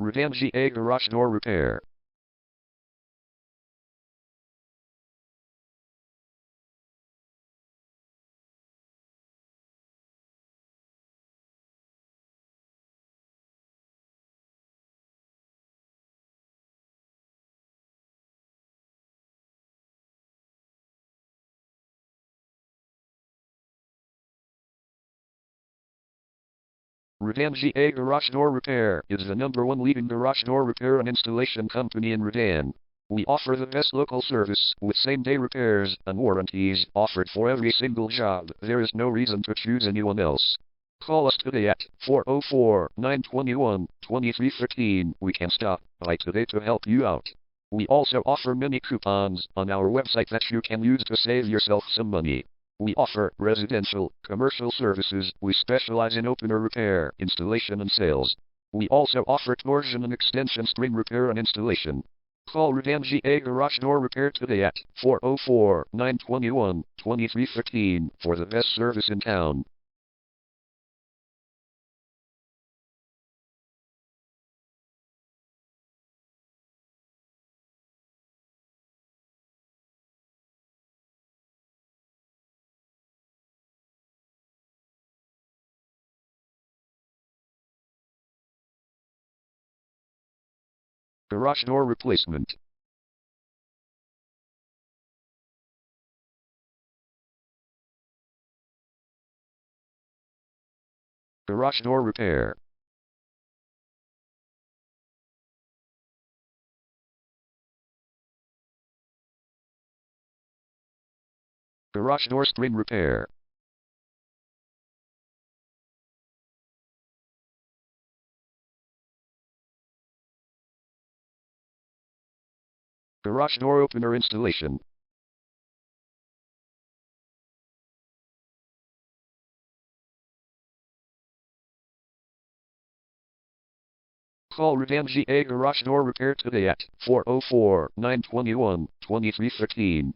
Redan garage door repair. Redan Garage Door Repair is the #1 leading garage door repair and installation company in Redan. We offer the best local service with same-day repairs and warranties offered for every single job. There is no reason to choose anyone else. Call us today at 404-921-2313. We can stop by today to help you out. We also offer many coupons on our website that you can use to save yourself some money. We offer residential, commercial services. We specialize in opener repair, installation and sales. We also offer torsion and extension string repair and installation. Call Redan Garage Door Repair today at 404-921-2313 for the best service in town. Garage door replacement. Garage door repair. Garage door string repair. Garage door opener installation. Call Redan Garage Door Repair today at 404-921-2313.